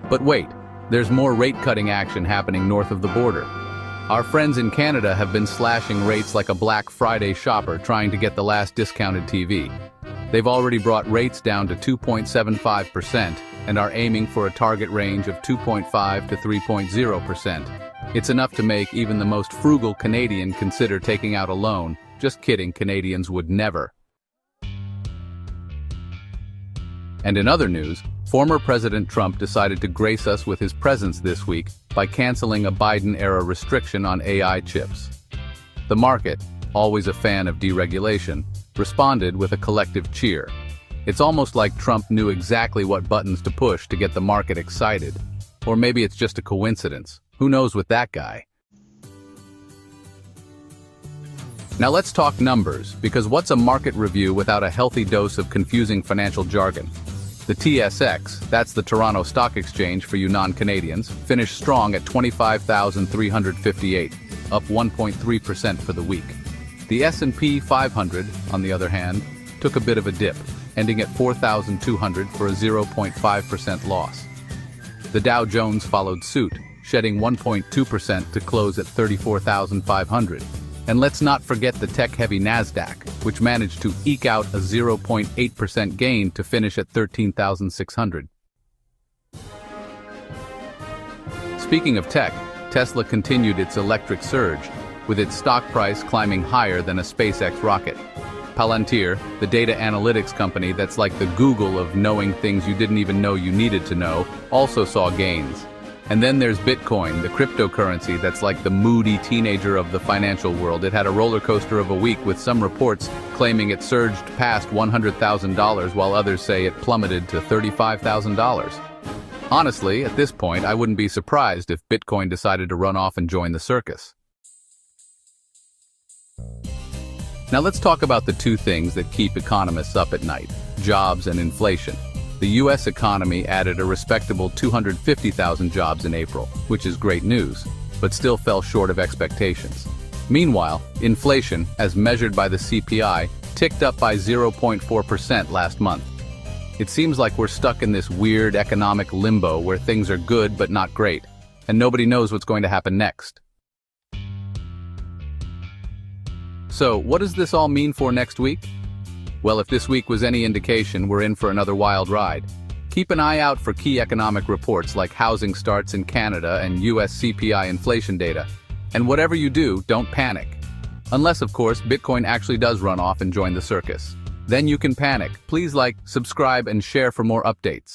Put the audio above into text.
But wait, there's more rate-cutting action happening north of the border. Our friends in Canada have been slashing rates like a Black Friday shopper trying to get the last discounted TV. They've already brought rates down to 2.75% and are aiming for a target range of 2.5 to 3.0%. It's enough to make even the most frugal Canadian consider taking out a loan. Just kidding, Canadians would never. And in other news, former President Trump decided to grace us with his presence this week by canceling a Biden-era restriction on AI chips. The market, always a fan of deregulation, responded with a collective cheer. It's almost like Trump knew exactly what buttons to push to get the market excited. Or maybe it's just a coincidence. Who knows with that guy? Now let's talk numbers, because what's a market review without a healthy dose of confusing financial jargon? The TSX, that's the Toronto Stock Exchange for you non-Canadians, finished strong at 25,358, up 1.3% for the week. The S&P 500, on the other hand, took a bit of a dip, ending at 4,200 for a 0.5% loss. The Dow Jones followed suit, shedding 1.2% to close at 34,500. And let's not forget the tech-heavy Nasdaq, which managed to eke out a 0.8% gain to finish at 13,600. Speaking of tech, Tesla continued its electric surge, with its stock price climbing higher than a SpaceX rocket. Palantir, the data analytics company that's like the Google of knowing things you didn't even know you needed to know, also saw gains. And then there's Bitcoin, the cryptocurrency that's like the moody teenager of the financial world. It had a roller coaster of a week, with some reports claiming it surged past $100,000 while others say it plummeted to $35,000. Honestly, at this point, I wouldn't be surprised if Bitcoin decided to run off and join the circus. Now let's talk about the two things that keep economists up at night: jobs and inflation. The U.S. economy added a respectable 250,000 jobs in April, which is great news, but still fell short of expectations. Meanwhile, inflation, as measured by the CPI, ticked up by 0.4% last month. It seems like we're stuck in this weird economic limbo where things are good but not great, and nobody knows what's going to happen next. So, what does this all mean for next week? Well, if this week was any indication, we're in for another wild ride. Keep an eye out for key economic reports like housing starts in Canada and U.S CPI inflation data. And whatever you do, don't panic. Unless, of course, Bitcoin actually does run off and join the circus. Then you can panic. Please like, subscribe, and share for more updates.